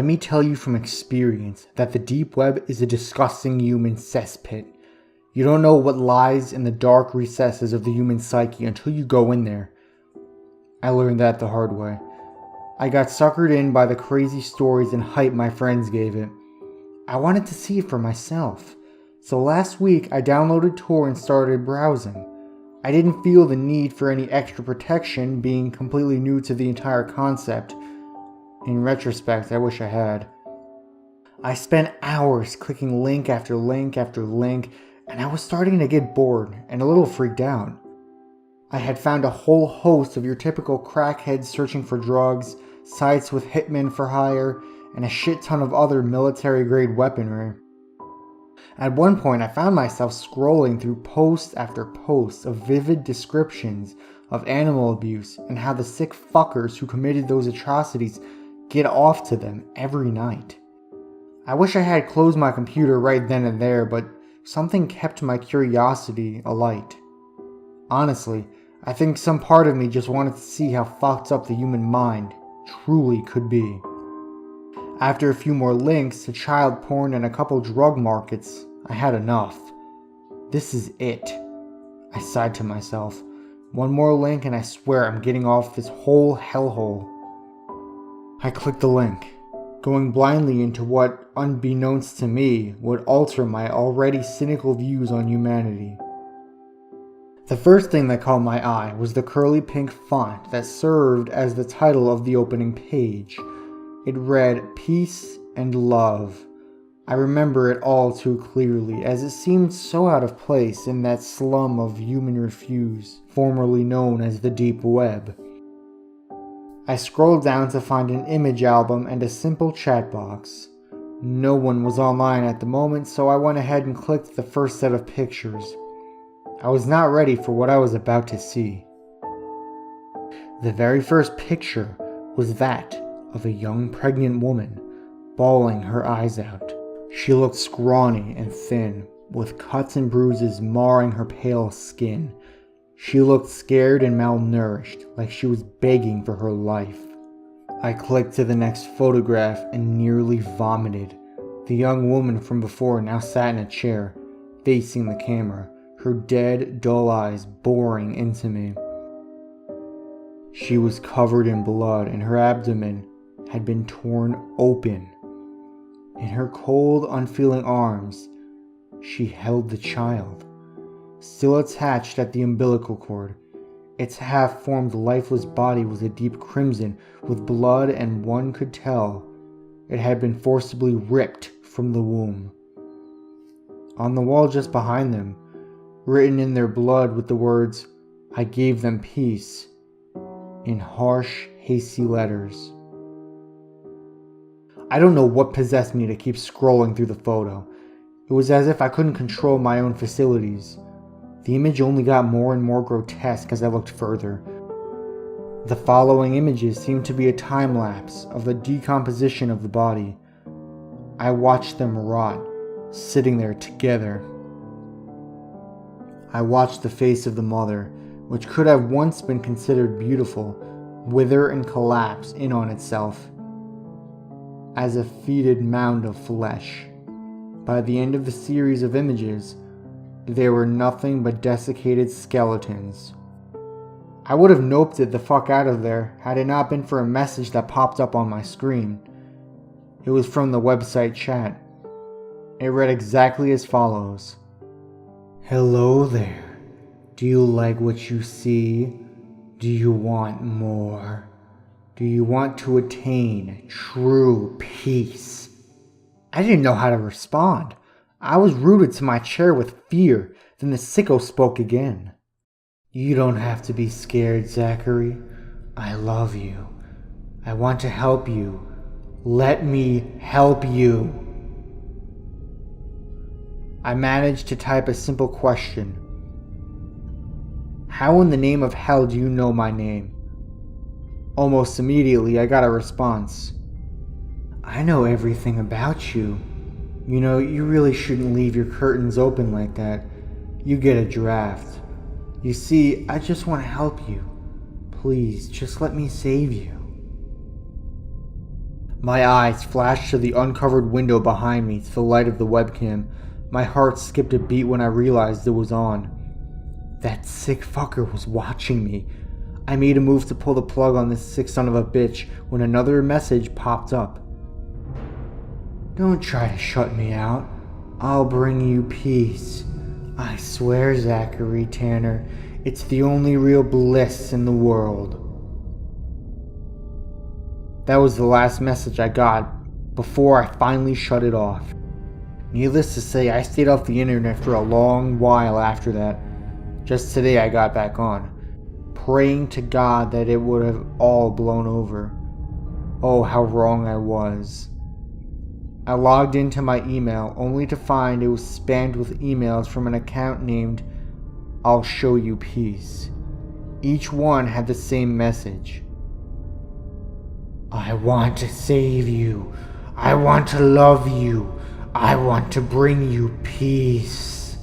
Let me tell you from experience that the deep web is a disgusting human cesspit. You don't know what lies in the dark recesses of the human psyche until you go in there. I learned that the hard way. I got suckered in by the crazy stories and hype my friends gave it. I wanted to see it for myself. So last week I downloaded Tor and started browsing. I didn't feel the need for any extra protection, being completely new to the entire concept. In retrospect, I wish I had. I spent hours clicking link after link after link, and I was starting to get bored and a little freaked out. I had found a whole host of your typical crackheads searching for drugs, sites with hitmen for hire, and a shit ton of other military-grade weaponry. At one point, I found myself scrolling through post after post of vivid descriptions of animal abuse and how the sick fuckers who committed those atrocities get off to them every night. I wish I had closed my computer right then and there, but something kept my curiosity alight. Honestly, I think some part of me just wanted to see how fucked up the human mind truly could be. After a few more links to child porn and a couple drug markets, I had enough. This is it. I sighed to myself. One more link and I swear I'm getting off this whole hellhole. I clicked the link, going blindly into what, unbeknownst to me, would alter my already cynical views on humanity. The first thing that caught my eye was the curly pink font that served as the title of the opening page. It read, "Peace and Love." I remember it all too clearly, as it seemed so out of place in that slum of human refuse, formerly known as the deep web. I scrolled down to find an image album and a simple chat box. No one was online at the moment, so I went ahead and clicked the first set of pictures. I was not ready for what I was about to see. The very first picture was that of a young pregnant woman, bawling her eyes out. She looked scrawny and thin, with cuts and bruises marring her pale skin. She looked scared and malnourished, like she was begging for her life. I clicked to the next photograph and nearly vomited. The young woman from before now sat in a chair, facing the camera, her dead, dull eyes boring into me. She was covered in blood and her abdomen had been torn open. In her cold, unfeeling arms, she held the child, still attached at the umbilical cord. Its half-formed, lifeless body was a deep crimson with blood, and one could tell it had been forcibly ripped from the womb. On the wall just behind them, written in their blood with the words, "I gave them peace," in harsh, hasty letters. I don't know what possessed me to keep scrolling through the photo. It was as if I couldn't control my own facilities. The image only got more and more grotesque as I looked further. The following images seemed to be a time-lapse of the decomposition of the body. I watched them rot, sitting there together. I watched the face of the mother, which could have once been considered beautiful, wither and collapse in on itself as a fetid mound of flesh. By the end of the series of images, they were nothing but desiccated skeletons. I would have noped it the fuck out of there had it not been for a message that popped up on my screen. It was from the website chat. It read exactly as follows. "Hello there. Do you like what you see? Do you want more? Do you want to attain true peace?" I didn't know how to respond. I was rooted to my chair with fear. Then the sicko spoke again. "You don't have to be scared, Zachary. I love you. I want to help you. Let me help you." I managed to type a simple question. "How in the name of hell do you know my name?" Almost immediately, I got a response. "I know everything about you. You know, you really shouldn't leave your curtains open like that. You get a draft. You see, I just want to help you. Please, just let me save you." My eyes flashed to the uncovered window behind me to the light of the webcam. My heart skipped a beat when I realized it was on. That sick fucker was watching me. I made a move to pull the plug on this sick son of a bitch when another message popped up. Don't try to shut me out. I'll bring you peace. I swear, Zachary Tanner, it's the only real bliss in the world. That was the last message I got before I finally shut it off. Needless to say, I stayed off the internet for a long while after that. Just today I got back on, praying to God that it would have all blown over. Oh, how wrong I was. I logged into my email only to find it was spammed with emails from an account named I'll Show You Peace. Each one had the same message. I want to save you. I want to love you. I want to bring you peace.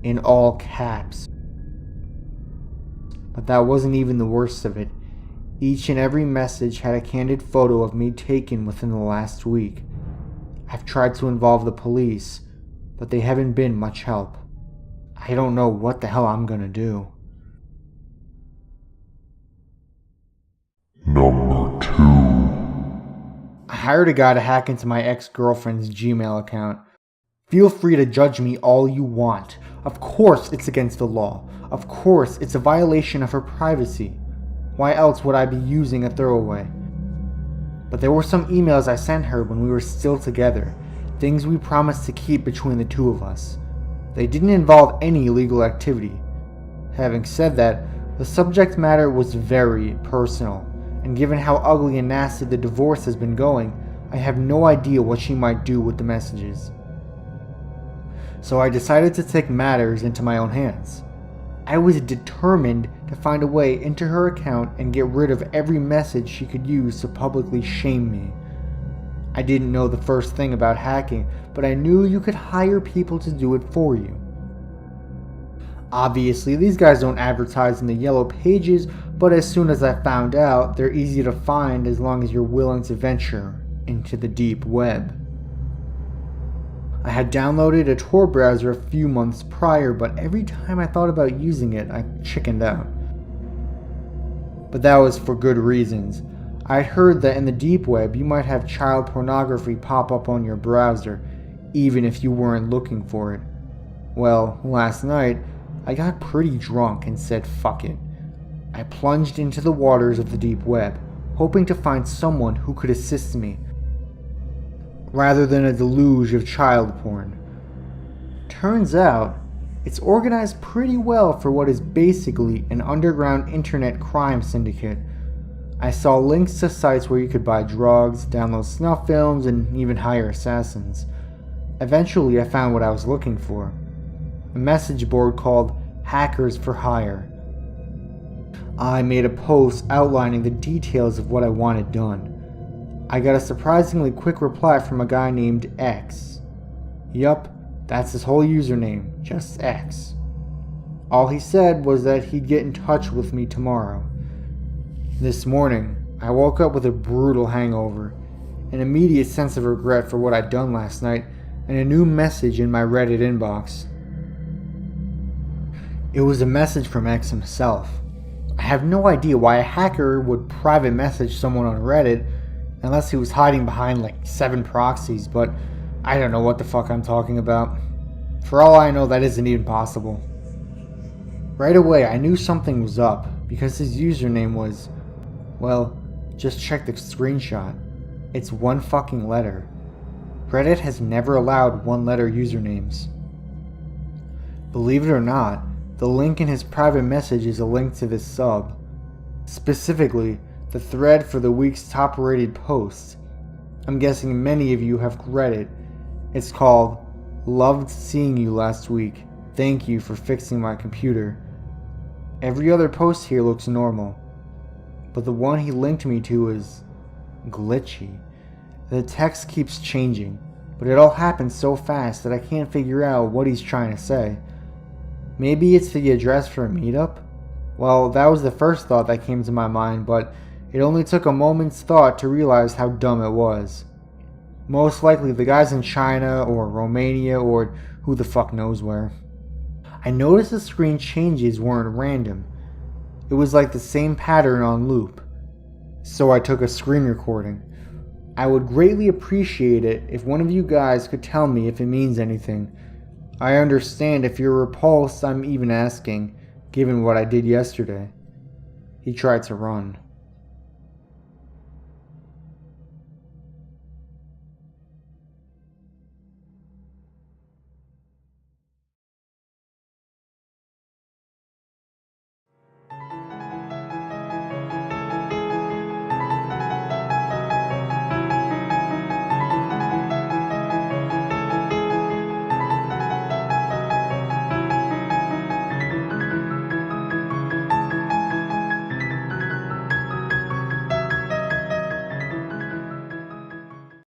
In all caps. But that wasn't even the worst of it. Each and every message had a candid photo of me taken within the last week. I've tried to involve the police, but they haven't been much help. I don't know what the hell I'm gonna do. Number 2. I hired a guy to hack into my ex-girlfriend's Gmail account. Feel free to judge me all you want. Of course it's against the law. Of course it's a violation of her privacy. Why else would I be using a throwaway? But there were some emails I sent her when we were still together, things we promised to keep between the two of us. They didn't involve any illegal activity. Having said that, the subject matter was very personal, and given how ugly and nasty the divorce has been going, I have no idea what she might do with the messages. So I decided to take matters into my own hands. I was determined to find a way into her account and get rid of every message she could use to publicly shame me. I didn't know the first thing about hacking, but I knew you could hire people to do it for you. Obviously, these guys don't advertise in the yellow pages, but as soon as I found out, they're easy to find as long as you're willing to venture into the deep web. I had downloaded a Tor browser a few months prior, but every time I thought about using it, I chickened out. But that was for good reasons. I'd heard that in the deep web you might have child pornography pop up on your browser, even if you weren't looking for it. Well, last night, I got pretty drunk and said fuck it. I plunged into the waters of the deep web, hoping to find someone who could assist me, rather than a deluge of child porn. Turns out, it's organized pretty well for what is basically an underground internet crime syndicate. I saw links to sites where you could buy drugs, download snuff films, and even hire assassins. Eventually, I found what I was looking for. A message board called Hackers for Hire. I made a post outlining the details of what I wanted done. I got a surprisingly quick reply from a guy named X. Yup, that's his whole username, just X. All he said was that he'd get in touch with me tomorrow. This morning, I woke up with a brutal hangover, an immediate sense of regret for what I'd done last night, and a new message in my Reddit inbox. It was a message from X himself. I have no idea why a hacker would private message someone on Reddit unless he was hiding behind like 7 proxies, but I don't know what the fuck I'm talking about. For all I know, that isn't even possible. Right away, I knew something was up because his username was, well, just check the screenshot. It's one fucking letter. Reddit has never allowed one-letter usernames. Believe it or not, the link in his private message is a link to this sub. Specifically, the thread for the week's top-rated post. I'm guessing many of you have read it. It's called, Loved Seeing You Last Week. Thank you for fixing my computer. Every other post here looks normal, but the one he linked me to is glitchy. The text keeps changing, but it all happens so fast that I can't figure out what he's trying to say. Maybe it's the address for a meetup? Well, that was the first thought that came to my mind, but It only took a moment's thought to realize how dumb it was. Most likely the guy's in China or Romania or who the fuck knows where. I noticed the screen changes weren't random. It was like the same pattern on loop. So I took a screen recording. I would greatly appreciate it if one of you guys could tell me if it means anything. I understand if you're repulsed I'm even asking, given what I did yesterday. He tried to run.